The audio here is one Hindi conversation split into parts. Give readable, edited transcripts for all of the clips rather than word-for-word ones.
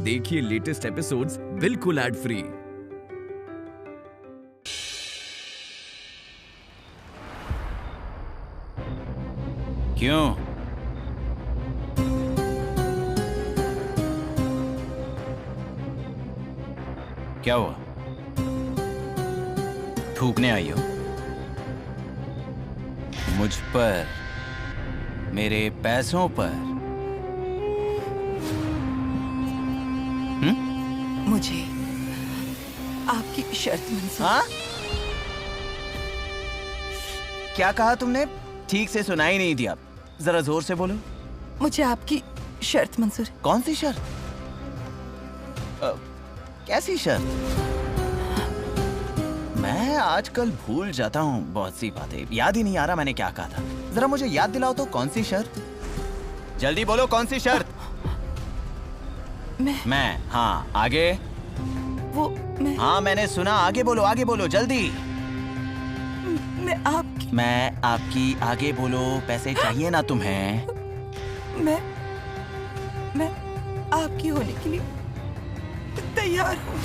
देखिए लेटेस्ट एपिसोड्स बिल्कुल एड फ्री। क्यों? क्या हुआ? थूकने आई हो मुझ पर, मेरे पैसों पर? मुझे आपकी शर्त मंजूर। हाँ? क्या कहा तुमने? ठीक से सुनाई नहीं दिया, जरा जोर से बोलो। मुझे आपकी शर्त मंजूर। कौन सी शर्त? कैसी शर्त? मैं आजकल भूल जाता हूँ बहुत सी बातें, याद ही नहीं आ रहा मैंने क्या कहा था। जरा मुझे याद दिलाओ तो, कौन सी शर्त? जल्दी बोलो, कौन सी शर्त? मैं हाँ, आगे? मैं हाँ मैंने सुना, आगे बोलो जल्दी। मैं आपकी आगे बोलो। पैसे चाहिए ना तुम्हें? मैं आपकी होने के लिए तैयार हूँ।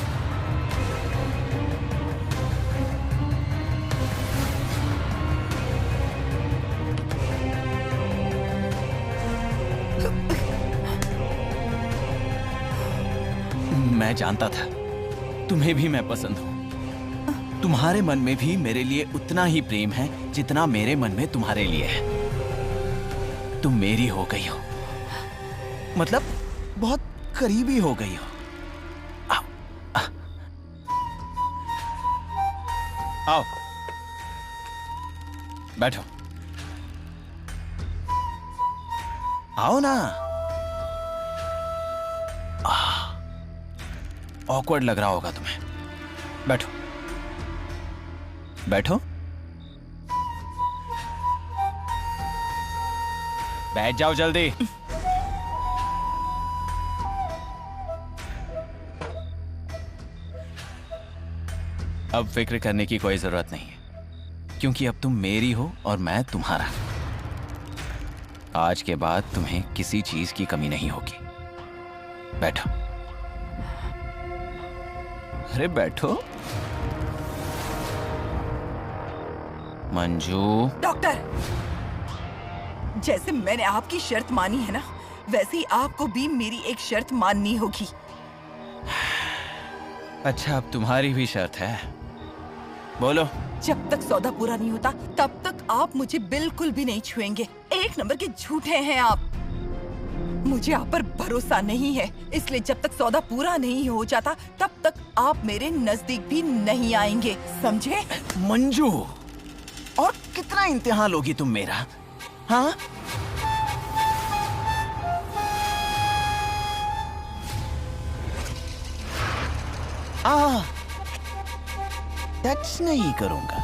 मैं जानता था तुम्हें भी मैं पसंद हूं। तुम्हारे मन में भी मेरे लिए उतना ही प्रेम है जितना मेरे मन में तुम्हारे लिए है। तुम मेरी हो गई हो, मतलब बहुत करीबी हो गई हो। आओ आओ, बैठो। आओ ना। ऑकवर्ड लग रहा होगा तुम्हें। बैठो बैठो, बैठ जाओ जल्दी। अब फिक्र करने की कोई जरूरत नहीं है, क्योंकि अब तुम मेरी हो और मैं तुम्हारा। आज के बाद तुम्हें किसी चीज की कमी नहीं होगी। बैठो। अरे बैठो। मंजू। डॉक्टर, जैसे मैंने आपकी शर्त मानी है ना, वैसे ही आपको भी मेरी एक शर्त माननी होगी। अच्छा, अब तुम्हारी भी शर्त है, बोलो। जब तक सौदा पूरा नहीं होता तब तक आप मुझे बिल्कुल भी नहीं छुएंगे। एक नंबर के झूठे हैं आप। मुझे आप पर भरोसा नहीं है, इसलिए जब तक सौदा पूरा नहीं हो जाता तब तक आप मेरे नजदीक भी नहीं आएंगे, समझे? मंजू, और कितना इम्तिहान लोगी तुम मेरा? हाँ? टच नहीं करूंगा।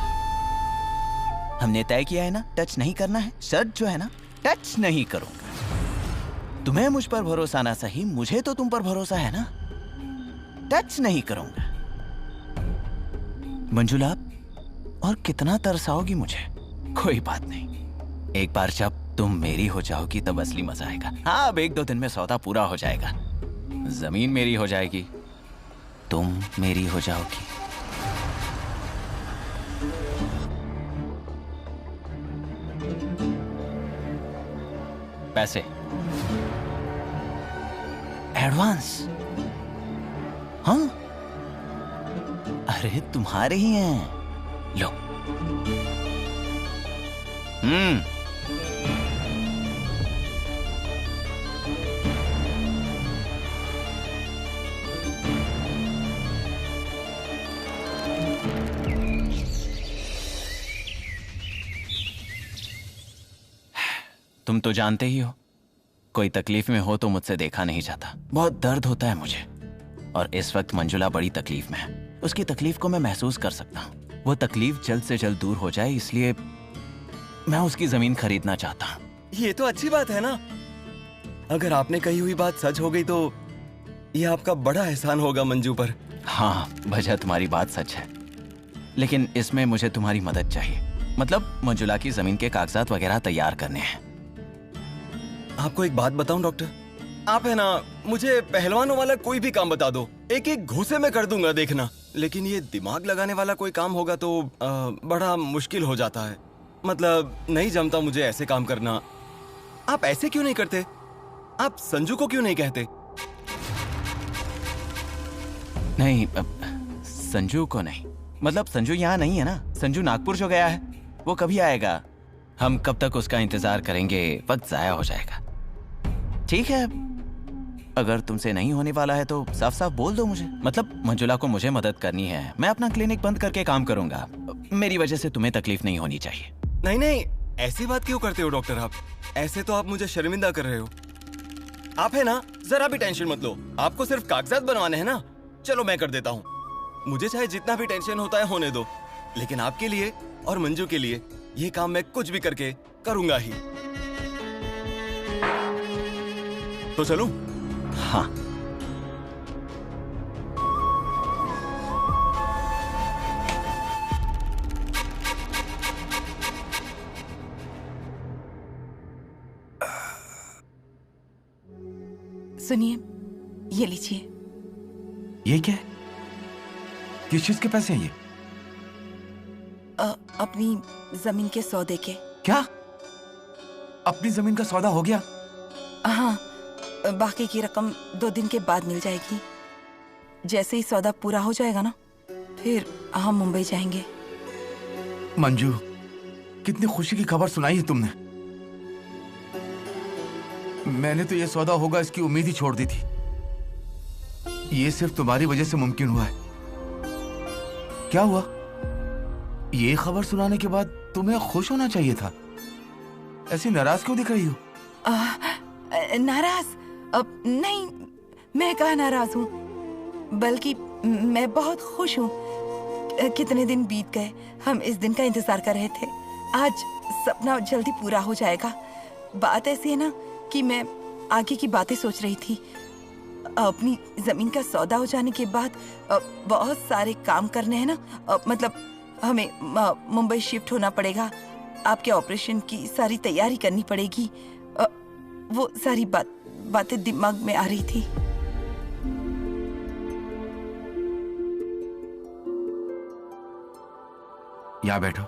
हमने तय किया है ना, टच नहीं करना है। शर्त जो है ना, टच नहीं करूंगा। तुम्हें मुझ पर भरोसा ना सही, मुझे तो तुम पर भरोसा है ना। टच नहीं करूंगा। मंजुला, और कितना तरसाओगी मुझे? कोई बात नहीं, एक बार जब तुम मेरी हो जाओगी तब असली मजा आएगा। हाँ, अब 1-2 दिन में सौदा पूरा हो जाएगा। जमीन मेरी हो जाएगी, तुम मेरी हो जाओगी। पैसे एडवांस? हाँ, अरे तुम्हारे ही हैं, लो। तुम तो जानते ही हो, कोई तकलीफ में हो तो मुझसे देखा नहीं जाता। बहुत दर्द होता है मुझे, और इस वक्त मंजुला बड़ी तकलीफ में है। उसकी तकलीफ को मैं महसूस कर सकता हूँ। वो तकलीफ जल्द से जल्द दूर हो जाए, इसलिए मैं उसकी जमीन खरीदना चाहता हूँ। ये तो अच्छी बात है ना। अगर आपने कही हुई बात सच हो गई तो ये आपका बड़ा एहसान होगा मंजू पर। हाँ, वजह तुम्हारी बात सच है, लेकिन इसमें मुझे तुम्हारी मदद चाहिए। मतलब मंजुला की जमीन के कागजात वगैरह तैयार करने हैं। आपको एक बात बताऊं डॉक्टर, आप है ना, मुझे पहलवानों वाला कोई भी काम बता दो, एक एक घूसे में कर दूंगा, देखना। लेकिन ये दिमाग लगाने वाला कोई काम होगा तो बड़ा मुश्किल हो जाता है। मतलब नहीं जमता मुझे ऐसे काम करना। आप ऐसे क्यों नहीं करते? आप संजू को क्यों नहीं कहते? नहीं, संजू को नहीं। मतलब संजू यहाँ नहीं है ना, संजू नागपुर जो गया है, वो कभी आएगा। हम कब तक उसका इंतजार करेंगे, वक्त जाया हो जाएगा। ठीक है, अगर तुमसे नहीं होने वाला है तो साफ साफ बोल दो मुझे। मतलब मंजुला को मुझे मदद करनी है, मैं अपना क्लिनिक बंद करके काम करूंगा। मेरी वजह से तुम्हें तकलीफ नहीं होनी चाहिए। नहीं नहीं, ऐसी बात क्यों करते हो डॉक्टर आप? ऐसे तो आप मुझे शर्मिंदा कर रहे हो। आप है ना, जरा भी टेंशन मत लो। आपको सिर्फ कागजात बनवाने हैं ना, चलो मैं कर देता हूँ। मुझे चाहे जितना भी टेंशन होता है होने दो, लेकिन आपके लिए और मंजू के लिए ये काम मैं कुछ भी करके करूंगा ही। तो चलूं? हाँ। सुनिए, ये लीजिए। ये क्या है? किस चीज के पैसे हैं ये? अपनी जमीन के सौदे के। क्या? अपनी जमीन का सौदा हो गया? हाँ, बाकी की रकम 2 दिन के बाद मिल जाएगी। जैसे ही सौदा पूरा हो जाएगा ना, फिर हम मुंबई जाएंगे। मंजू, कितनी खुशी की खबर सुनाई है तुमने। मैंने तो ये सौदा होगा इसकी उम्मीद ही छोड़ दी थी। ये सिर्फ तुम्हारी वजह से मुमकिन हुआ है। क्या हुआ? ये खबर सुनाने के बाद तुम्हें खुश होना चाहिए था। ऐसी नाराज क्यों दिख रही हो? नाराज? अब नहीं, मैं कहाँ नाराज हूँ, बल्कि मैं बहुत खुश हूँ। कितने दिन बीत गए, हम इस दिन का इंतजार कर रहे थे। आज सपना जल्दी पूरा हो जाएगा। बात ऐसी है ना कि मैं आगे की बातें सोच रही थी। अपनी जमीन का सौदा हो जाने के बाद बहुत सारे काम करने हैं ना। मतलब हमें मुंबई शिफ्ट होना पड़ेगा, आपके ऑपरेशन की सारी तैयारी करनी पड़ेगी। वो सारी बातें दिमाग में आ रही थी। यहाँ बैठो।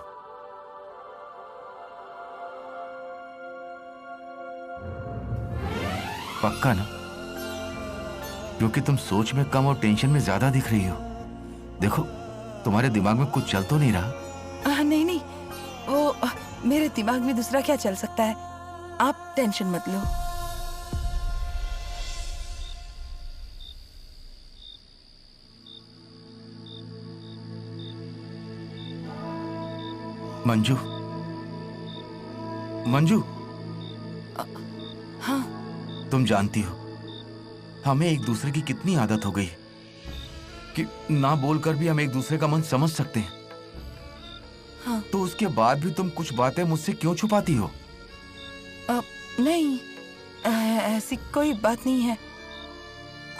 पक्का ना? क्योंकि तुम सोच में कम और टेंशन में ज्यादा दिख रही हो। देखो, तुम्हारे दिमाग में कुछ चल तो नहीं रहा? नहीं नहीं, वो मेरे दिमाग में दूसरा क्या चल सकता है। आप टेंशन मत लो। मंजू, मंजू। हाँ। तुम जानती हो हमें एक दूसरे की कितनी आदत हो गई है कि ना बोलकर भी हम एक दूसरे का मन समझ सकते हैं। हाँ। तो उसके बाद भी तुम कुछ बातें मुझसे क्यों छुपाती हो? नहीं, ऐसी कोई बात नहीं है।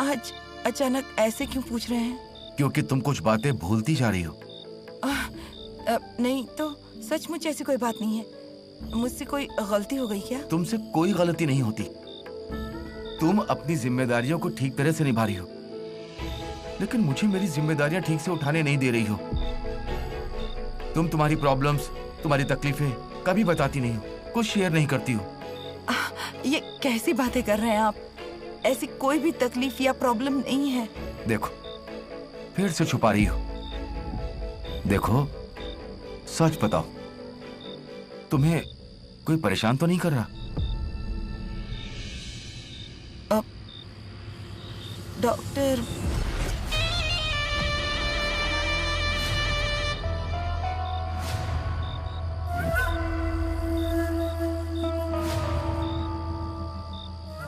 आज अचानक ऐसे क्यों पूछ रहे हैं? क्योंकि तुम कुछ बातें भूलती जा रही हो। नहीं तो सचमुच ऐसी कोई बात नहीं है। मुझसे कोई गलती हो गई क्या? तुमसे कोई गलती नहीं होती। तुम अपनी जिम्मेदारियों को ठीक तरह से निभा रही हो, लेकिन मुझे मेरी जिम्मेदारियां ठीक से उठाने नहीं दे रही हो। तुम तुम्हारी प्रॉब्लम्स, तुम्हारी तकलीफें कभी बताती नहीं हो, कुछ शेयर नहीं करती हो। ये कैसी बातें कर रहे हैं आप? ऐसी कोई भी तकलीफ या प्रॉब्लम नहीं है। देखो, फिर से छुपा रही हो। देखो, सच बताओ, तुम्हें कोई परेशान तो नहीं कर रहा? डॉक्टर,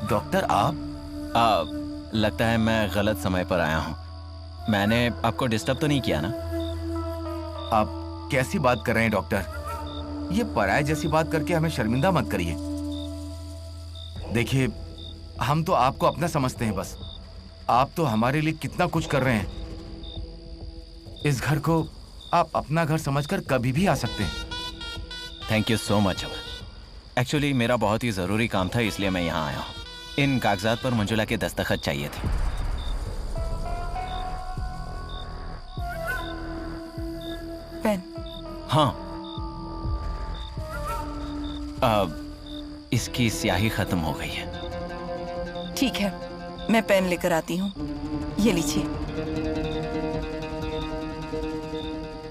डॉक्टर आप? लगता है मैं गलत समय पर आया हूँ। मैंने आपको डिस्टर्ब तो नहीं किया ना? आप कैसी बात कर रहे हैं डॉक्टर? ये पराये जैसी बात करके हमें शर्मिंदा मत करिए। देखिए, हम तो आपको अपना समझते हैं बस। आप तो हमारे लिए कितना कुछ कर रहे हैं। इस घर को आप अपना घर समझकर कभी भी आ सकते हैं। Thank you so much. Actually मेरा बहुत ही ज़रूरी काम था, इसलिए मैं यहाँ आया हूँ। इन कागजात पर मंजुला के दस्तखत चाहिए थे। पेन। हाँ, अब इसकी स्याही खत्म हो गई है। ठीक है, मैं पेन लेकर आती हूँ। ये लीजिए।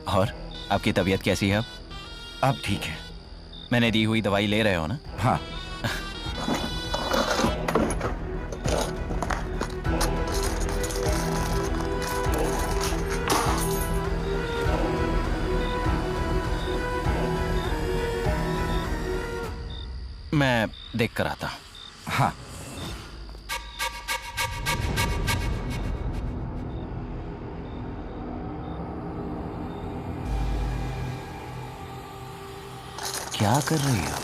और आपकी तबीयत कैसी है अब? अब ठीक है। मैंने दी हुई दवाई ले रहे हो ना? हाँ। मैं देख कर आता हूं। हाँ। क्या कर रही हो?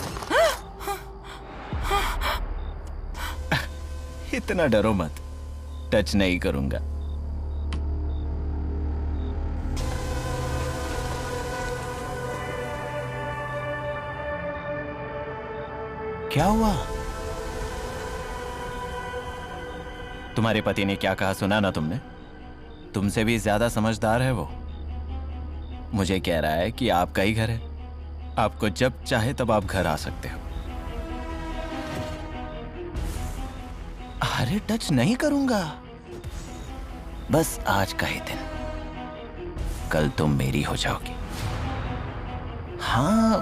इतना डरो मत, टच नहीं करूंगा। क्या हुआ? तुम्हारे पति ने क्या कहा सुना ना तुमने? तुमसे भी ज्यादा समझदार है वो। मुझे कह रहा है कि आपका ही घर है, आपको जब चाहे तब आप घर आ सकते हो। अरे टच नहीं करूंगा, बस आज का ही दिन, कल तुम मेरी हो जाओगी। हाँ,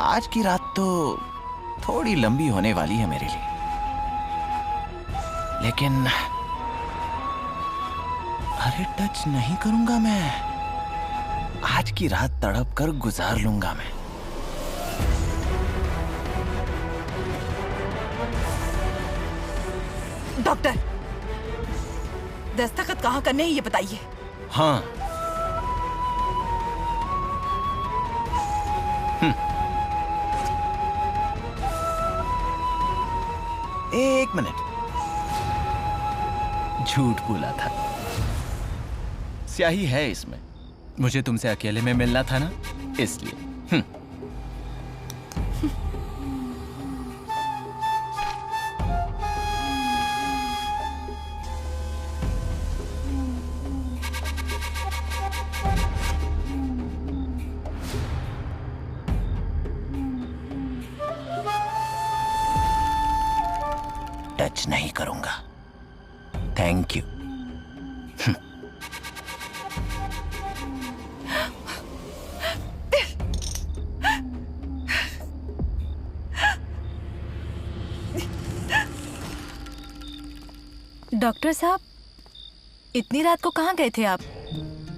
आज की रात तो थोड़ी लंबी होने वाली है मेरे लिए, लेकिन अरे टच नहीं करूंगा मैं। आज की रात तड़प कर गुजार लूंगा मैं। डॉक्टर, दस्तखत कहाँ करने हैं ये बताइए। हाँ। एक मिनट, झूठ बोला था। स्याही है इसमें। मुझे तुमसे अकेले में मिलना था ना, इसलिए। टच नहीं करूंगा। Thank you. डॉक्टर साहब, इतनी रात को कहाँ गए थे आप?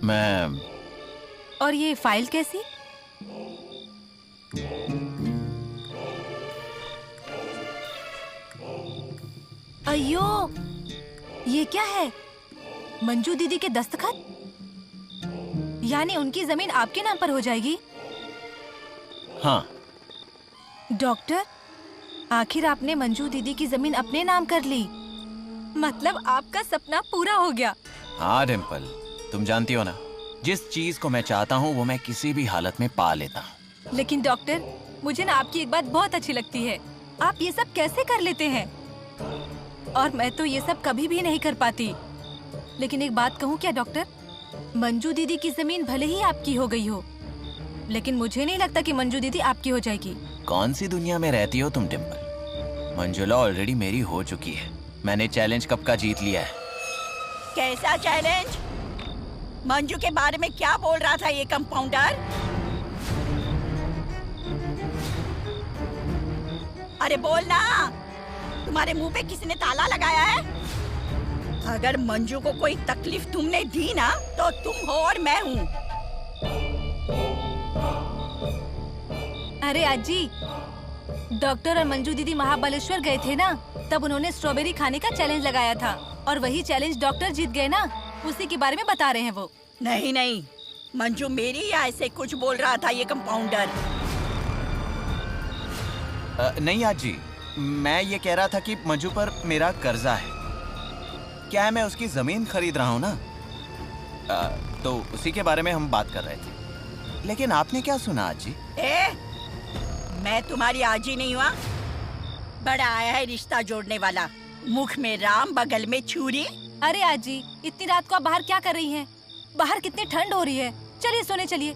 मैं और ये फाइल कैसी? अयो, ये क्या है? मंजू दीदी के दस्तखत? यानी उनकी जमीन आपके नाम पर हो जाएगी? हाँ। डॉक्टर, आखिर आपने मंजू दीदी की जमीन अपने नाम कर ली। मतलब आपका सपना पूरा हो गया। हाँ डिम्पल, तुम जानती हो ना, जिस चीज को मैं चाहता हूँ वो मैं किसी भी हालत में पा लेता हूँ। लेकिन डॉक्टर, मुझे ना आपकी एक बात बहुत अच्छी लगती है। आप ये सब कैसे कर लेते हैं? और मैं तो ये सब कभी भी नहीं कर पाती। लेकिन एक बात कहूँ क्या डॉक्टर, मंजू दीदी की जमीन भले ही आपकी हो गई हो, लेकिन मुझे नहीं लगता कि मंजू दीदी आपकी हो जाएगी। कौन सी दुनिया में रहती हो तुम डिम्पल? मंजुला ऑलरेडी मेरी हो चुकी है। मैंने चैलेंज कब का जीत लिया है। कैसा चैलेंज? मंजू के बारे में क्या बोल रहा था ये कंपाउंडर? अरे बोल ना, तुम्हारे मुंह पे किसी ने ताला लगाया है? अगर मंजू को कोई तकलीफ तुमने दी ना, तो तुम हो और मैं हूँ। अरे आजी, डॉक्टर और मंजू दीदी महाबलेश्वर गए थे ना, तब उन्होंने स्ट्रॉबेरी खाने का चैलेंज लगाया था और वही चैलेंज डॉक्टर जीत गए ना, उसी के बारे में बता रहे हैं वो। नहीं नहीं, मंजू मेरी या ऐसे कुछ बोल रहा था ये कंपाउंडर। नहीं आजी, मैं ये कह रहा था कि मंजू पर मेरा कर्जा है। क्या है, मैं उसकी जमीन खरीद रहा हूँ ना, तो उसी के बारे में हम बात कर रहे थे। लेकिन आपने क्या सुना आजी? मैं तुम्हारी आजी नहीं हुआ? बड़ा आया है रिश्ता जोड़ने वाला। मुख में राम, बगल में छुरी। अरे आजी, इतनी रात को आप बाहर क्या कर रही हैं? बाहर कितनी ठंड हो रही है। चलिए सोने चलिए।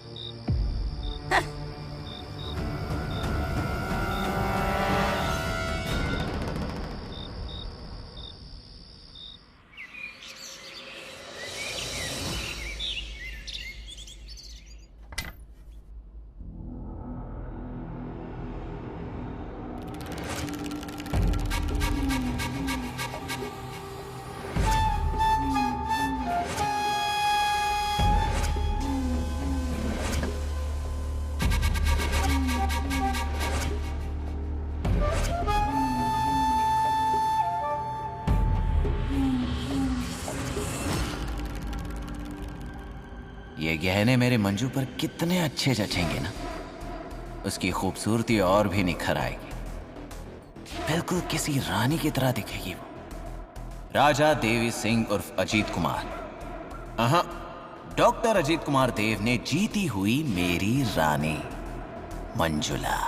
ये गहने मेरे मंजू पर कितने अच्छे जचेंगे ना। उसकी खूबसूरती और भी निखर आएगी। बिल्कुल किसी रानी की तरह दिखेगी वो। राजा देवी सिंह उर्फ अजीत कुमार। डॉक्टर अजीत कुमार देव ने जीती हुई मेरी रानी मंजुला।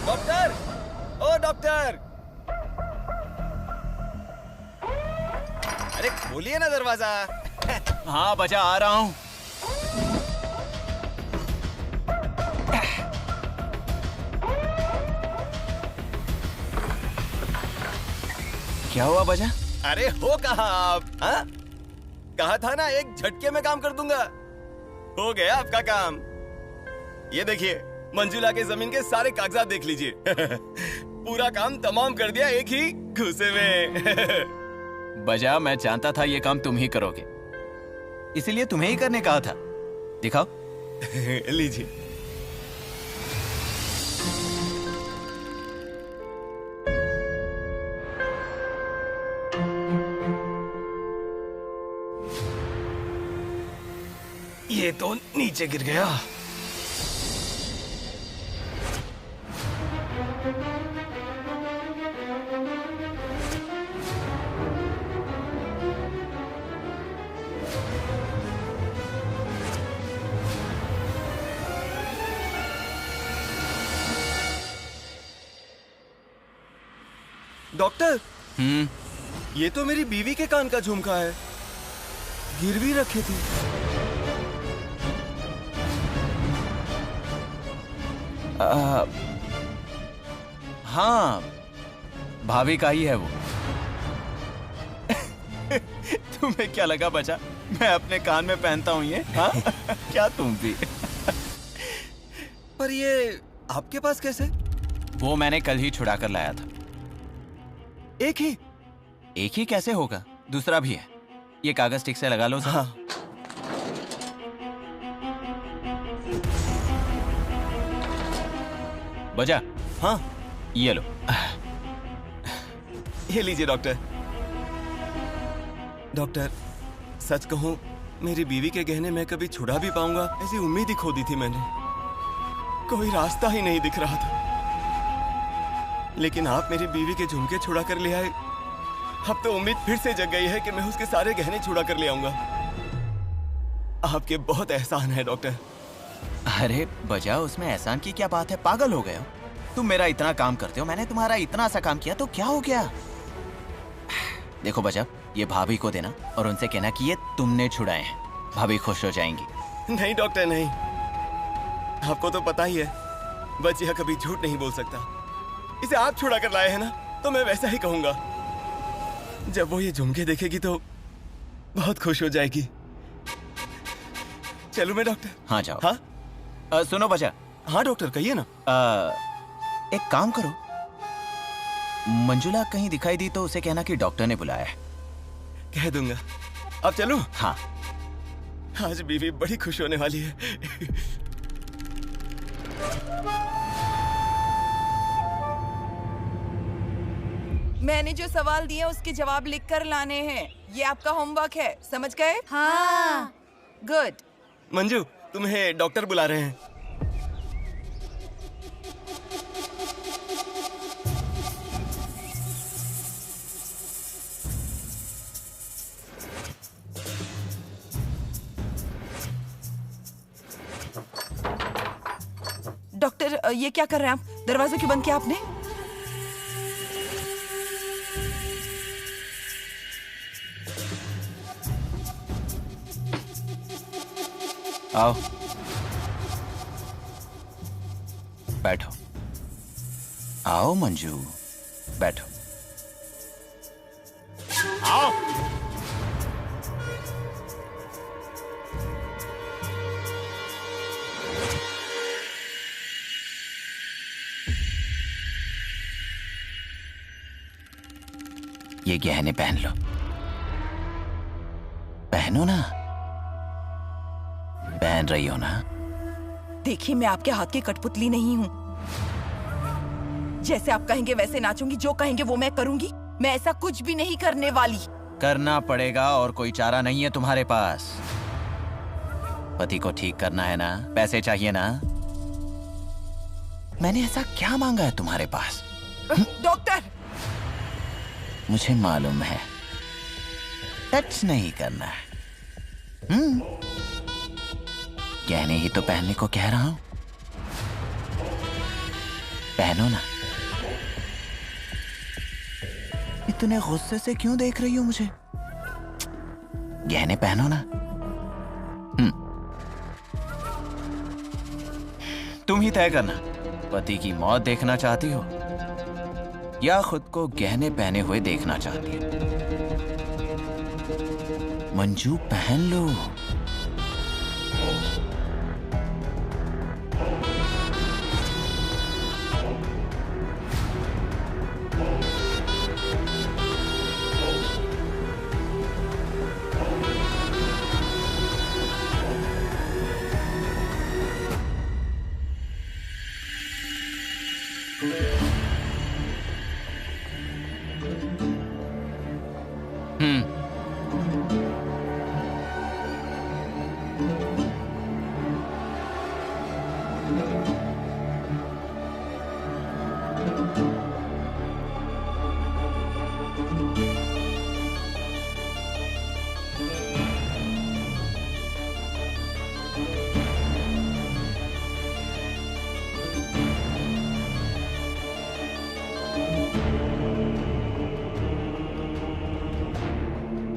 डॉक्टर, ओ डॉक्टर, अरे खोलिए ना दरवाजा। हाँ बजा, आ रहा हूं। क्या हुआ बजा? अरे हो कहाँ आप? हाँ? कहा था ना एक झटके में काम कर दूंगा। हो गया आपका काम। ये देखिए, मंजुला के जमीन के सारे कागजात देख लीजिए। पूरा काम तमाम कर दिया एक ही घूसे में। बजा, मैं जानता था ये काम तुम ही करोगे, इसीलिए तुम्हें ही करने कहा था। दिखाओ। लीजिए। ये तो नीचे गिर गया। डॉक्टर, ये तो मेरी बीवी के कान का झुमका है। गिरवी रखे थे। हाँ, भाभी का ही है वो। तुम्हें क्या लगा बचा, मैं अपने कान में पहनता हूँ ये? हाँ? क्या तुम भी? पर ये आपके पास कैसे? वो मैंने कल ही छुड़ा कर लाया था। एक ही? एक ही कैसे होगा, दूसरा भी है। ये कागज ठीक से लगा लो सर। हाँ। बजा। हाँ, ये लो। ये लीजिए डॉक्टर। डॉक्टर, सच कहूं, मेरी बीवी के गहने मैं कभी छुड़ा भी पाऊंगा ऐसी उम्मीद ही खो दी थी मैंने। कोई रास्ता ही नहीं दिख रहा था। लेकिन आप मेरी बीवी के झुमके छुड़ा कर ले आए। अब तो उम्मीद फिर से जग गई है कि मैं उसके सारे गहने छुड़ा कर ले आऊंगा। आपके बहुत एहसान है डॉक्टर। अरे बजा, उसमें एहसान की क्या बात है? पागल हो गए हो तुम? मेरा इतना काम करते हो, मैंने तुम्हारा इतना सा काम किया तो क्या हो गया? देखो बजा, ये भाभी को देना और उनसे कहना कि ये तुमने छुड़ाए हैं। भाभी खुश हो जाएंगी। नहीं डॉक्टर, नहीं। आपको तो पता ही है, बच्चिया कभी झूठ नहीं बोल सकता। इसे आप छुड़ा कर लाए हैं ना, तो मैं वैसा ही कहूंगा। जब वो ये झुमके देखेगी तो बहुत खुश हो जाएगी। चलूं मैं डॉक्टर? हाँ जाओ। हाँ? सुनो बजा। हाँ डॉक्टर, कहिए ना। एक काम करो, मंजुला कहीं दिखाई दी तो उसे कहना कि डॉक्टर ने बुलाया है। कह दूंगा। अब चलूं? हाँ। आज बीवी बड़ी खुश होने वाली है। मैंने जो सवाल दिए उसके जवाब लिखकर लाने हैं। ये आपका होमवर्क है, समझ गए? हाँ। गुड। मंजू, तुम्हें डॉक्टर बुला रहे हैं। डॉक्टर, ये क्या कर रहे हैं आप? दरवाजा क्यों बंद किया आपने? आओ, बैठो। आओ मंजू, बैठो। आओ। ये गहने पहन लो। पहनो ना। पहन रही हो ना? देखिए, मैं आपके हाथ की कठपुतली नहीं हूँ। जैसे आप कहेंगे वैसे नाचूंगी, जो कहेंगे वो मैं करूंगी। मैं ऐसा कुछ भी नहीं करने वाली। करना पड़ेगा, और कोई चारा नहीं है तुम्हारे पास। पति को ठीक करना है ना, पैसे चाहिए ना। मैंने ऐसा क्या मांगा है तुम्हारे पास? डॉक्टर, मुझे मालूम है, टच नहीं करना है। गहने ही तो पहनने को कह रहा हूं। पहनो ना। इतने गुस्से से क्यों देख रही हो मुझे? गहने पहनो ना। तुम ही तय करना, पति की मौत देखना चाहती हो या खुद को गहने पहने हुए देखना चाहती हो? मंजू, पहन लो।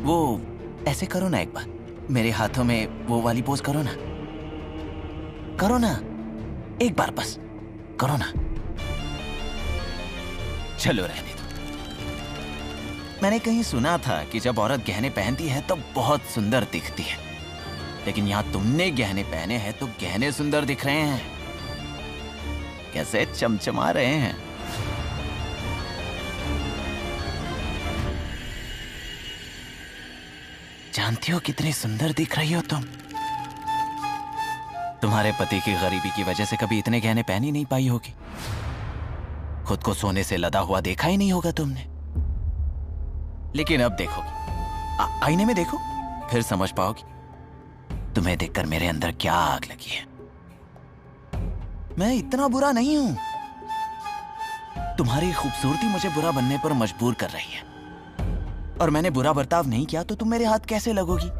वो ऐसे करो ना, एक बार मेरे हाथों में वो वाली पोज करो ना। करो ना, एक बार बस करो ना। चलो रहने दो। मैंने कहीं सुना था कि जब औरत गहने पहनती है तो बहुत सुंदर दिखती है, लेकिन यहां तुमने गहने पहने हैं तो गहने सुंदर दिख रहे हैं। कैसे चमचमा रहे हैं। जानती हो कितनी सुंदर दिख रही हो तुम। तुम्हारे पति की गरीबी की वजह से कभी इतने गहने पहन ही नहीं पाई होगी। खुद को सोने से लदा हुआ देखा ही नहीं होगा तुमने। लेकिन अब देखोगी, आईने में देखो, फिर समझ पाओगी तुम्हें देखकर मेरे अंदर क्या आग लगी है। मैं इतना बुरा नहीं हूं। तुम्हारी खूबसूरती मुझे बुरा बनने पर मजबूर कर रही है, और मैंने बुरा बर्ताव नहीं किया तो तुम मेरे हाथ कैसे लगोगी?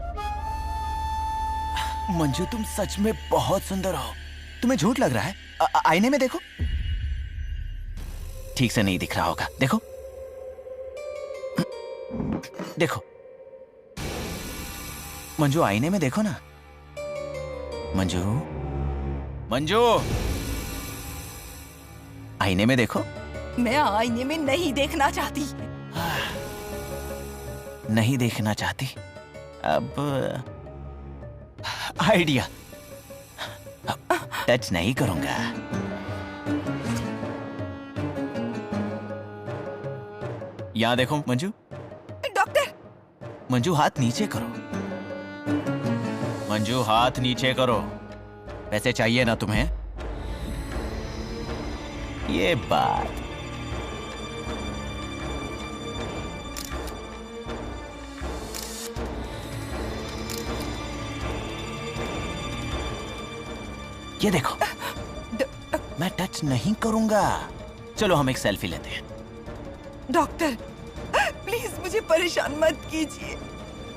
मंजू, तुम सच में बहुत सुंदर हो। तुम्हें झूठ लग रहा है? आईने में देखो। ठीक से नहीं दिख रहा होगा, देखो देखो। मंजू, आईने में देखो ना। मंजू, मंजू, आईने में देखो। मैं आईने में नहीं देखना चाहती। नहीं देखना चाहती? अब आइडिया। टच नहीं करूंगा। यहां देखो मंजू। डॉक्टर, मंजू, हाथ नीचे करो। मंजू, हाथ नीचे करो। पैसे चाहिए ना तुम्हें? ये बात। ये देखो, मैं टच नहीं करूंगा। चलो हम एक सेल्फी लेते हैं। डॉक्टर, प्लीज मुझे परेशान मत कीजिए।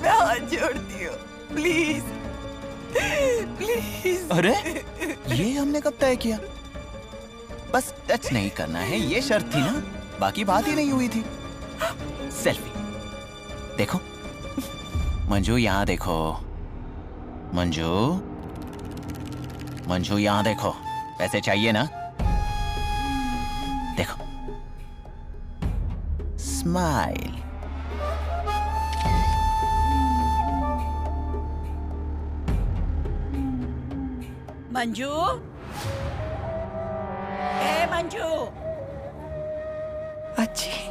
मैं हाथ जोड़ती हूँ, प्लीज प्लीज। अरे, ये हमने कब तय किया? बस टच नहीं करना है, ये शर्त थी ना, बाकी बात ही नहीं हुई थी। सेल्फी देखो। मंजू, यहां देखो। मंजू, मंजू यहाँ देखो, पैसे चाहिए ना? देखो, स्माइल। मंजू, ए मंजू। अच्छी।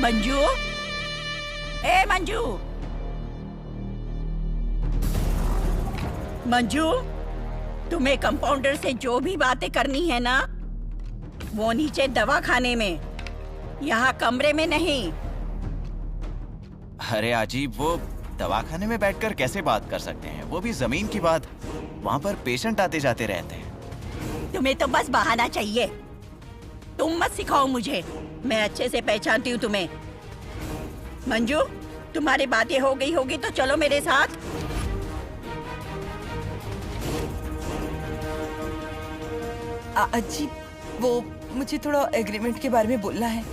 मंजू, ए मंजू। मंजू, तुम्हें कंपाउंडर से जो भी बातें करनी है ना, वो नीचे दवाखाने में, यहाँ कमरे में नहीं। अरे अजीब, वो दवाखाने में बैठकर कैसे बात कर सकते हैं? वो भी जमीन की बात। वहाँ पर पेशेंट आते जाते रहते हैं। तुम्हें तो बस बहाना चाहिए। तुम मत सिखाओ मुझे, मैं अच्छे से पहचानती हूँ तुम्हें। मंजू, तुम्हारी बातें हो गई होगी तो चलो मेरे साथ। अजी, वो मुझे थोड़ा एग्रीमेंट के बारे में बोलना है।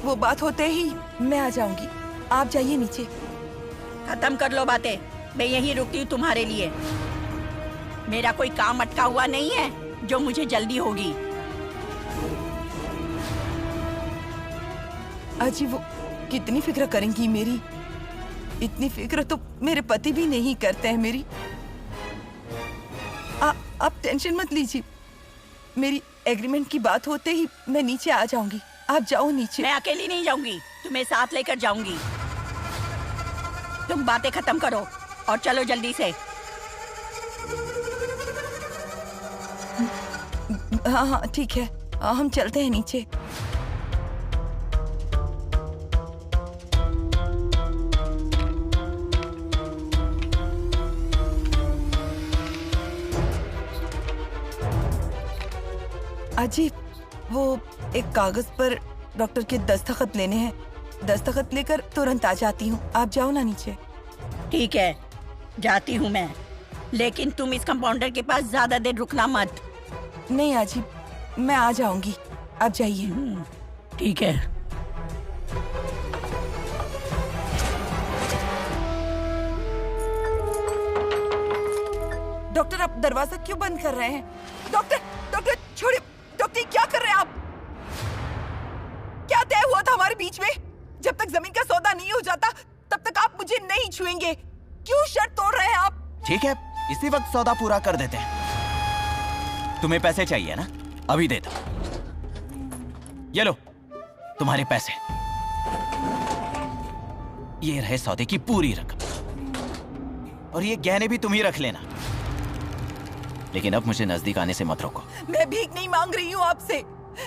वो बात होते ही मैं आ जाऊंगी, आप जाइए नीचे। खत्म कर लो बातें, मैं यहीं रुकती हूँ तुम्हारे लिए। मेरा कोई काम अटका हुआ नहीं है जो मुझे जल्दी होगी। अजी, वो कितनी फिक्र करेंगी मेरी? इतनी फिक्र तो मेरे पति भी नहीं करते हैं मेरी। आप टेंशन मत लीजिए, मेरी एग्रीमेंट की बात होते ही मैं नीचे आ जाऊंगी। आप जाओ नीचे। मैं अकेली नहीं जाऊंगी, तुम्हें साथ लेकर जाऊंगी। तुम बातें खत्म करो और चलो जल्दी से। हाँ हाँ ठीक है, हम चलते हैं नीचे। अजी, वो एक कागज पर डॉक्टर के दस्तखत लेने हैं। दस्तखत लेकर तुरंत आ जाती हूँ, आप जाओ ना नीचे। ठीक है, जाती हूँ मैं, लेकिन तुम इस कंपाउंडर के पास ज्यादा देर रुकना मत। नहीं अजी, मैं आ जाऊंगी, आप जाइए। ठीक है। डॉक्टर, आप दरवाजा क्यों बंद कर रहे हैं? डॉक्टर, डॉक्टर छोड़िए। डॉक्टर, क्या कर रहे हैं आप? क्या तय हुआ था हमारे बीच में? जब तक जमीन का सौदा नहीं हो जाता तब तक आप मुझे नहीं छुएंगे। क्यों शर्त तोड़ रहे हैं आप? ठीक है, इसी वक्त सौदा पूरा कर देते हैं। तुम्हें पैसे चाहिए ना? अभी दे दो। ये लो तुम्हारे पैसे। ये रहे सौदे की पूरी रकम, और ये गहने भी तुम ही रख लेना। लेकिन अब मुझे नजदीक आने से मत रोको। मैं भीख नहीं मांग रही हूँ आपसे,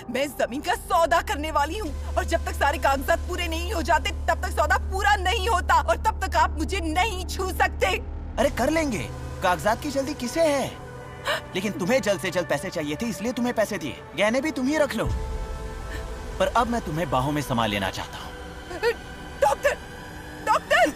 मैं जमीन का सौदा करने वाली हूँ, और जब तक सारे कागजात पूरे नहीं हो जाते तब तक सौदा पूरा नहीं होता, और तब तक आप मुझे नहीं छू सकते। अरे कर लेंगे, कागजात की जल्दी किसे है? लेकिन तुम्हें जल्द से जल्द पैसे चाहिए थे, इसलिए तुम्हें पैसे दिए। गहने भी तुम ही रख लो, पर अब मैं तुम्हें बाहों में समा लेना चाहता हूँ। Doctor, doctor!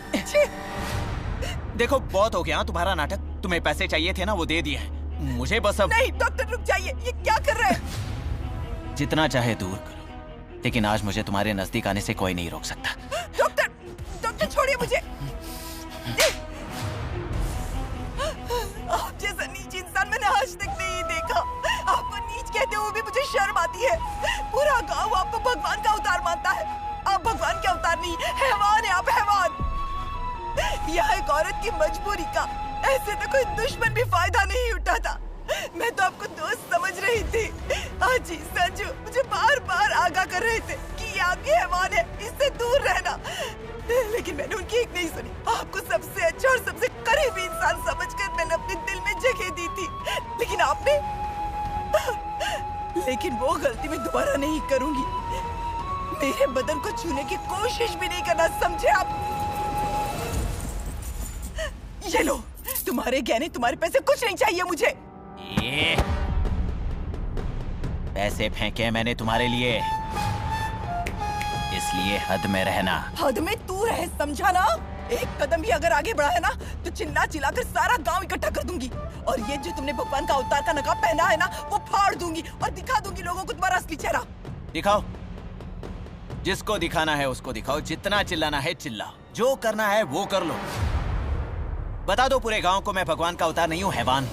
देखो बहुत हो गया तुम्हारा नाटक। तुम्हें पैसे चाहिए थे ना, वो दे दिए हैं। मुझे बस अब। नहीं डॉक्टर, रुक जाइए, ये क्या कर रहे हैं? जितना चाहे दूर करो, लेकिन आज मुझे तुम्हारे नजदीक आने से कोई नहीं रोक सकता। डॉक्टर, डॉक्टर छोड़िए मुझे। आप जैसा नीच इंसान मैंने आज तक नहीं देखा। आपको नीच कहते हुए भी मुझे शर्म आती है। पूरा गांव आपको भगवान का अवतार मानता है। आप भगवान के अवतार नहीं, हैवान है आप, हैवान। यह एक औरत की मजबूरी का ऐसे तो कोई दुश्मन भी फायदा नहीं उठाता। मैं तो आपको दोस्त समझ रही थी। आज ही संजू मुझे बार बार आगाह कर रहे थे कि ये आपकी हैवान है, इससे दूर रहना, लेकिन मैंने उनकी एक नहीं सुनी। आपको सबसे अच्छा और सबसे करीबी इंसान समझकर मैंने अपने दिल में जगह दी थी, लेकिन आपने लेकिन वो गलती मैं दोबारा नहीं करूंगी। मेरे बदन को छूने की कोशिश भी नहीं करना, समझे आप? ये लो तुम्हारे गहने, तुम्हारे पैसे, कुछ नहीं चाहिए मुझे। ये पैसे फेंके मैंने तुम्हारे लिए, इसलिए हद में रहना। हद में तू रहे, समझा ना? एक कदम भी अगर आगे बढ़ा है ना तो चिल्ला चिल्लाकर सारा गांव इकट्ठा कर दूंगी, और ये जो तुमने भगवान का अवतार का नकाब पहना है ना, वो फाड़ दूंगी और दिखा दूंगी लोगों को तुम्हारा असली चेहरा। दिखाओ, जिसको दिखाना है उसको दिखाओ, जितना चिल्लाना है चिल्लाओ, जो करना है वो कर लो। बता दो पूरे गांव को मैं भगवान का अवतार नहीं हूं, हैवान।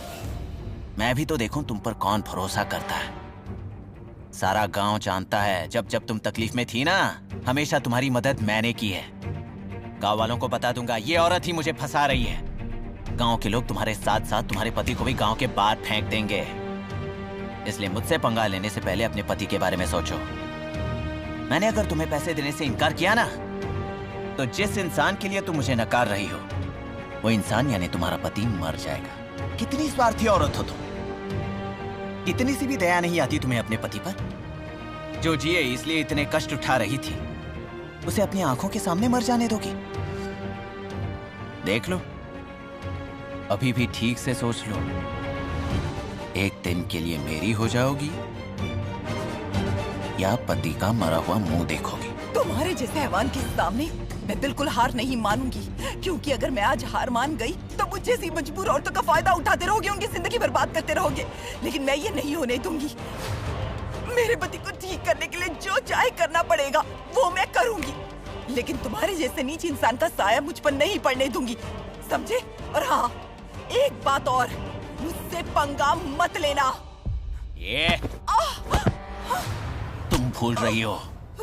मैं भी तो देखूं तुम पर कौन भरोसा करता है। सारा गांव जानता है जब जब तुम तकलीफ में थी ना, हमेशा तुम्हारी मदद मैंने की है। गांव वालों को बता दूंगा ये औरत ही मुझे फंसा रही है। गांव के लोग तुम्हारे साथ साथ तुम्हारे पति को भी गांव के बाहर फेंक देंगे। इसलिए मुझसे पंगा लेने से पहले अपने पति के बारे में सोचो। मैंने अगर तुम्हें पैसे देने से इनकार किया ना, तो जिस इंसान के लिए तुम मुझे नकार रही हो, वो इंसान यानी तुम्हारा पति मर जाएगा। कितनी स्वार्थी औरत हो तुम। इतनी सी भी दया नहीं आती तुम्हें अपने पति पर? जो जिए इसलिए इतने कष्ट उठा रही थी, उसे अपनी आंखों के सामने मर जाने दोगी? देख लो, अभी भी ठीक से सोच लो। एक दिन के लिए मेरी हो जाओगी या पति का मरा हुआ मुंह देखोगी? तुम्हारे जैसे हैवान के सामने मैं बिल्कुल हार नहीं मानूंगी, क्योंकि अगर मैं आज हार मान गई तो मुझ जैसी मजबूर औरतों का फायदा उठाते रहोगे, उनकी जिंदगी बर्बाद करते रहोगे। लेकिन मैं ये नहीं होने दूंगी। मेरे पति को ठीक करने के लिए जो चाहे करना पड़ेगा वो मैं करूंगी, लेकिन तुम्हारे जैसे नीच इंसान का साया मुझ पर नहीं पड़ने दूंगी, समझे? और हाँ, एक बात और, मुझसे पंगा मत लेना। ये तुम भूल रही हो,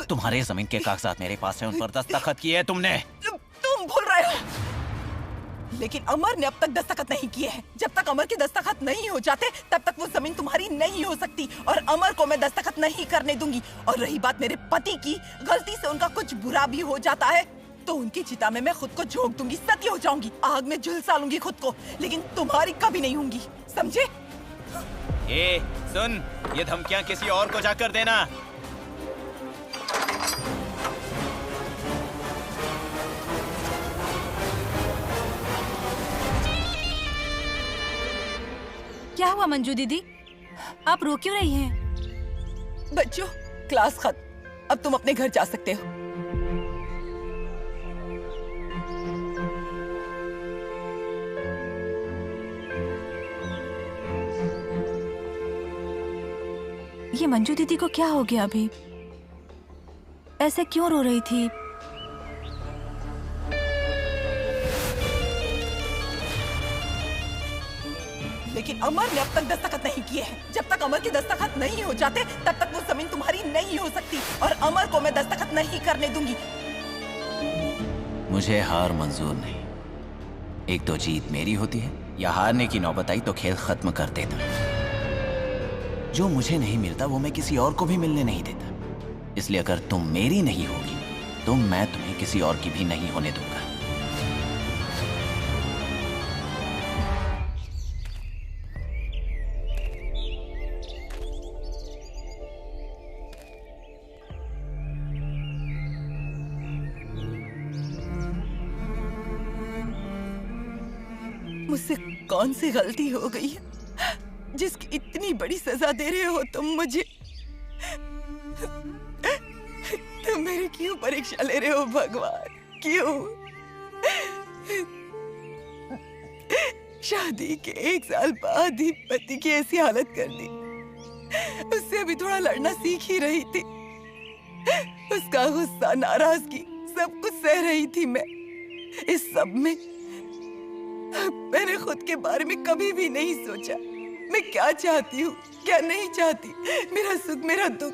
तुम्हारे जमीन के कागजात मेरे पास है, उन पर दस्तखत किए हैं तुमने। तुम भूल रहे हो, लेकिन अमर ने अब तक दस्तखत नहीं किए हैं। जब तक अमर के दस्तखत नहीं हो जाते तब तक वो जमीन तुम्हारी नहीं हो सकती, और अमर को मैं दस्तखत नहीं करने दूंगी। और रही बात मेरे पति की, गलती से उनका कुछ बुरा भी हो जाता है तो उनकी चिता में मैं खुद को झोंक दूंगी, सती हो जाऊंगी, आग में झुलसा लूंगी खुद को, लेकिन तुम्हारी कभी नहीं होंगी, समझे? ए, सुन, ये धमकियां किसी और को जाकर देना। क्या हुआ मंजू दीदी, आप रो क्यों रही हैं? बच्चों, क्लास खत्म, अब तुम अपने घर जा सकते हो। ये मंजू दीदी को क्या हो गया अभी? ऐसे क्यों रो रही थी? लेकिन अमर ने अब तक दस्तखत नहीं किए हैं। जब तक अमर के दस्तखत नहीं हो जाते तब तक वो जमीन तुम्हारी नहीं हो सकती, और अमर को मैं दस्तखत नहीं करने दूंगी। मुझे हार मंजूर नहीं। एक तो जीत मेरी होती है, या हारने की नौबत आई तो खेल खत्म कर देता। जो मुझे नहीं मिलता वो मैं किसी और को भी मिलने नहीं देता। इसलिए अगर तुम मेरी नहीं होगी तो मैं तुम्हें किसी और की भी नहीं होने दूंगा। मुझसे कौन सी गलती हो गई है जिसकी इतनी बड़ी सजा दे रहे हो तुम मुझे? तुम मेरी क्यों परीक्षा ले रहे हो भगवान, क्यों? शादी के 1 साल बाद ही पति की ऐसी हालत कर दी। उससे अभी थोड़ा लड़ना सीख ही रही थी। उसका गुस्सा, नाराजगी, सब कुछ सह रही थी मैं। इस सब में मैंने खुद के बारे में कभी भी नहीं सोचा। मैं क्या चाहती हूँ, क्या नहीं चाहती, मेरा सुख, मेरा दुख,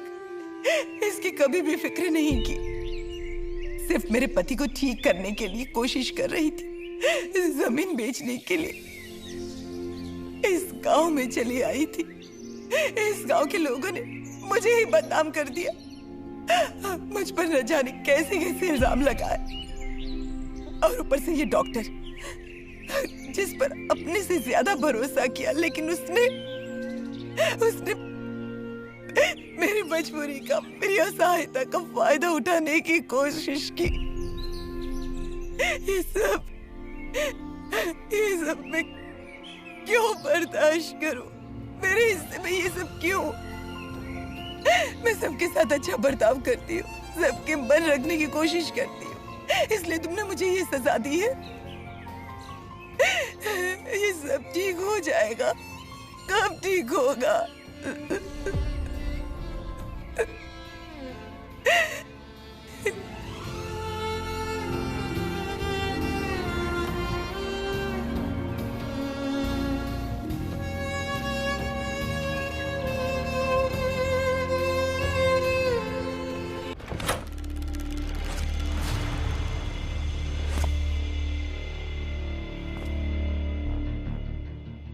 इसकी कभी भी फिक्र नहीं की। सिर्फ मेरे पति को ठीक करने के लिए कोशिश कर रही थी। जमीन बेचने के लिए इस गांव में चली आई थी। इस गांव के लोगों ने मुझे ही बदनाम कर दिया। मुझ पर न जाने कैसे कैसे इल्जाम लगाए, और ऊपर से ये डॉक्टर जिस पर अपने से ज्यादा भरोसा किया, लेकिन उसने मेरी मजबूरी का, मेरी असहायता का फायदा उठाने की कोशिश की। ये सब मैं क्यों बर्दाश्त करूं? मेरे हिस्से में ये सब क्यों? मैं सबके साथ अच्छा बर्ताव करती हूँ, सबके मन रखने की कोशिश करती हूँ, इसलिए तुमने मुझे ये सजा दी है। ये सब ठीक हो जाएगा, कब ठीक होगा?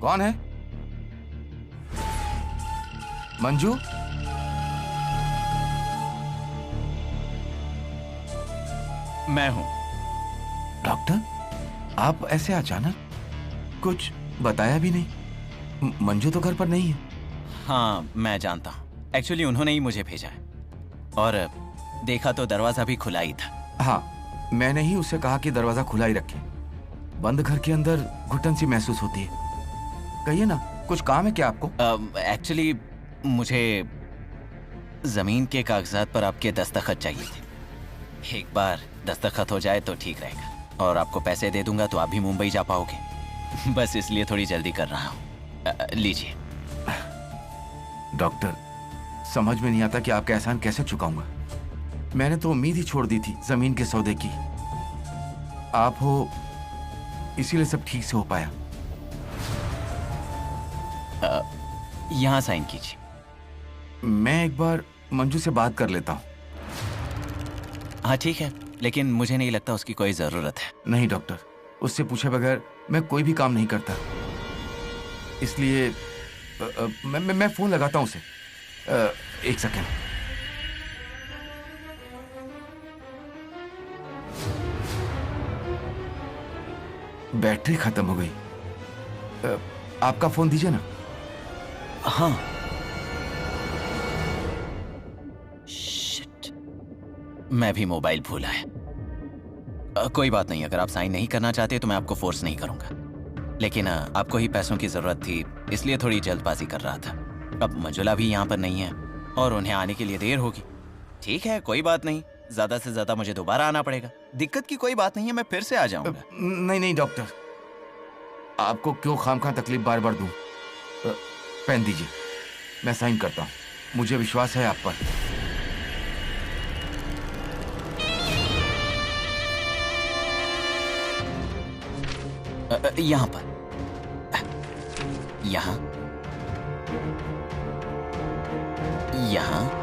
कौन है? मंजू? मैं हूं। डॉक्टर, आप ऐसे अचानक? कुछ बताया भी नहीं। मंजू तो घर पर नहीं है। हाँ, मैं जानता हूँ। एक्चुअली उन्होंने ही मुझे भेजा है और देखा तो दरवाजा भी खुला ही था। हाँ, मैंने ही उससे कहा कि दरवाजा खुला ही रखे। बंद घर के अंदर घुटन सी महसूस होती है। कहिए ना, कुछ काम है क्या आपको? एक्चुअली मुझे जमीन के कागजात पर आपके दस्तखत चाहिए थे। एक बार दस्तखत हो जाए तो ठीक रहेगा और आपको पैसे दे दूंगा तो आप भी मुंबई जा पाओगे। बस इसलिए थोड़ी जल्दी कर रहा हूँ। लीजिए। डॉक्टर, समझ में नहीं आता कि आपका एहसान कैसे चुकाऊंगा। मैंने तो उम्मीद ही छोड़ दी थी जमीन के सौदे की। आप हो इसीलिए सब ठीक से हो पाया। यहाँ साइन कीजिए। मैं एक बार मंजू से बात कर लेता हूँ। हाँ ठीक है, लेकिन मुझे नहीं लगता उसकी कोई जरूरत है। नहीं डॉक्टर, उससे पूछे बगैर मैं कोई भी काम नहीं करता। इसलिए मैं फोन लगाता हूँ उसे। एक सेकेंड। बैटरी खत्म हो गई। आपका फोन दीजिए ना। हाँ। शिट, मैं भी मोबाइल भूला है। कोई बात नहीं, अगर आप साइन नहीं करना चाहते तो मैं आपको फोर्स नहीं करूंगा, लेकिन आपको ही पैसों की जरूरत थी इसलिए थोड़ी जल्दबाजी कर रहा था। अब मंजुला भी यहाँ पर नहीं है और उन्हें आने के लिए देर होगी। ठीक है, कोई बात नहीं, ज्यादा से ज्यादा मुझे दोबारा आना पड़ेगा। दिक्कत की कोई बात नहीं है, मैं फिर से आ जाऊंगा। नहीं डॉक्टर, आपको क्यों खामखा तकलीफ बार बार दूं। पेन दीजिए, मैं साइन करता हूं। मुझे विश्वास है आप पर। यहाँ पर, यहाँ, यहाँ।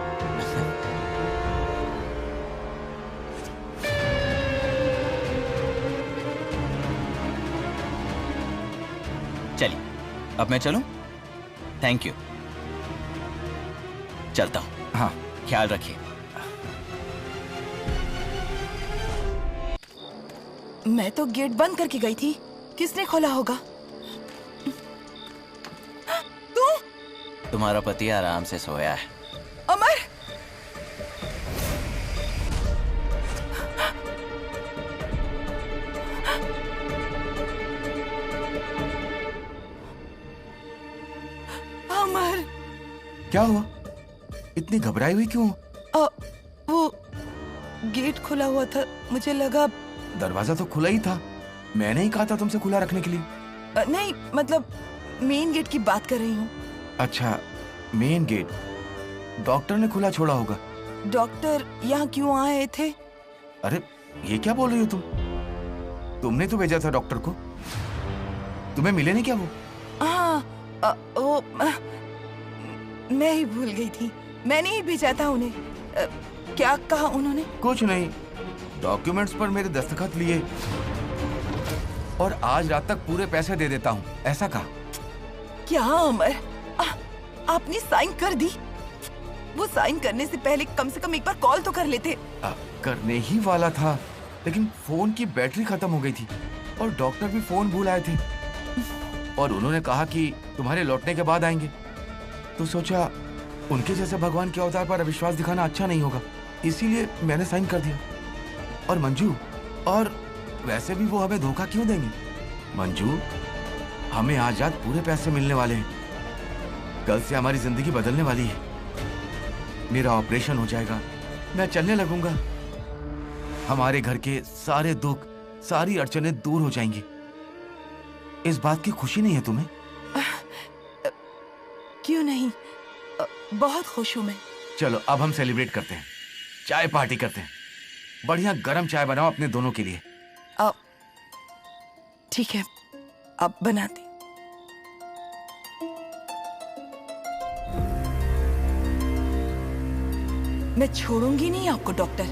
चलिए, अब मैं चलूं? Thank you. चलता हूं। हाँ, ख्याल रखिए। मैं तो गेट बंद करके गई थी, किसने खोला होगा? तू? तुम्हारा पति आराम से सोया है। अमर! अमर! क्या हुआ? इतनी घबराई हुई क्यों? वो गेट खुला हुआ था, मुझे लगा। दरवाजा तो खुला ही था। मैंने ही कहा था तुमसे खुला रखने के लिए। नहीं, मतलब मेन गेट की बात कर रही हूँ। अच्छा, मेन गेट डॉक्टर ने खुला छोड़ा होगा। डॉक्टर यहाँ क्यों आए थे? अरे ये क्या बोल रही हो तुम? तुमने तो भेजा था डॉक्टर को। तुम्हें मिले नहीं क्या वो? हाँ, वो मैं ही भूल गई थी। मैंने ही भेजा था उन्हें। क्या कहा उन्होंने? कुछ नहीं, डॉक्यूमेंट्स पर मेरे दस्तखत लिए और आज रात तक पूरे पैसे दे देता हूँ, ऐसा कहा। क्या अमर, आपने साइन कर दी? वो साइन करने से पहले कम से कम एक बार कॉल तो कर लेते। करने ही वाला था, लेकिन फोन की बैटरी खत्म हो गई थी और डॉक्टर भी फोन भूल आए थे और उन्होंने कहा कि तुम्हारे लौटने के बाद आएंगे। तो सोचा उनके जैसे भगवान के अवतार पर अविश्वास दिखाना अच्छा नहीं होगा, इसीलिए मैंने साइन कर दिया। और मंजू, और वैसे भी वो हमें धोखा क्यों देंगे? मंजू, हमें आज रात पूरे पैसे मिलने वाले हैं। कल से हमारी जिंदगी बदलने वाली है। मेरा ऑपरेशन हो जाएगा, मैं चलने लगूंगा। हमारे घर के सारे दुख, सारी अड़चनें दूर हो जाएंगी। इस बात की खुशी नहीं है तुम्हें? क्यों नहीं, बहुत खुश हूं मैं। चलो अब हम सेलिब्रेट करते हैं, चाय पार्टी करते हैं। बढ़िया गरम चाय बनाओ अपने दोनों के लिए। ठीक है, अब बनाते। मैं छोड़ूंगी नहीं आपको डॉक्टर।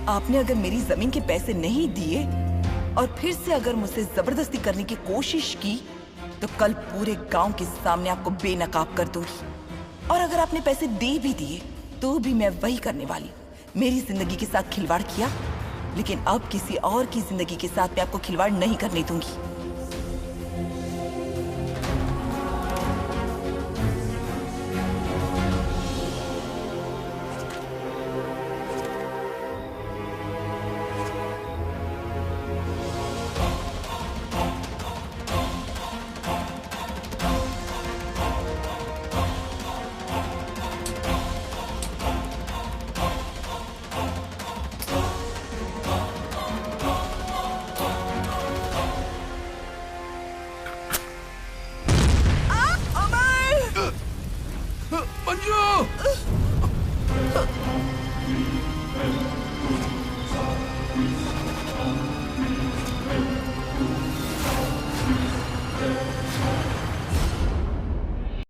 आपने अगर मेरी जमीन के पैसे नहीं दिए और फिर से अगर मुझसे जबरदस्ती करने की कोशिश की तो कल पूरे गांव के सामने आपको बेनकाब कर दूंगी। और अगर आपने पैसे दे भी दिए तो भी मैं वही करने वाली हूँ। मेरी जिंदगी के साथ खिलवाड़ किया, लेकिन अब किसी और की जिंदगी के साथ मैं आपको खिलवाड़ नहीं करने दूंगी। मंजू!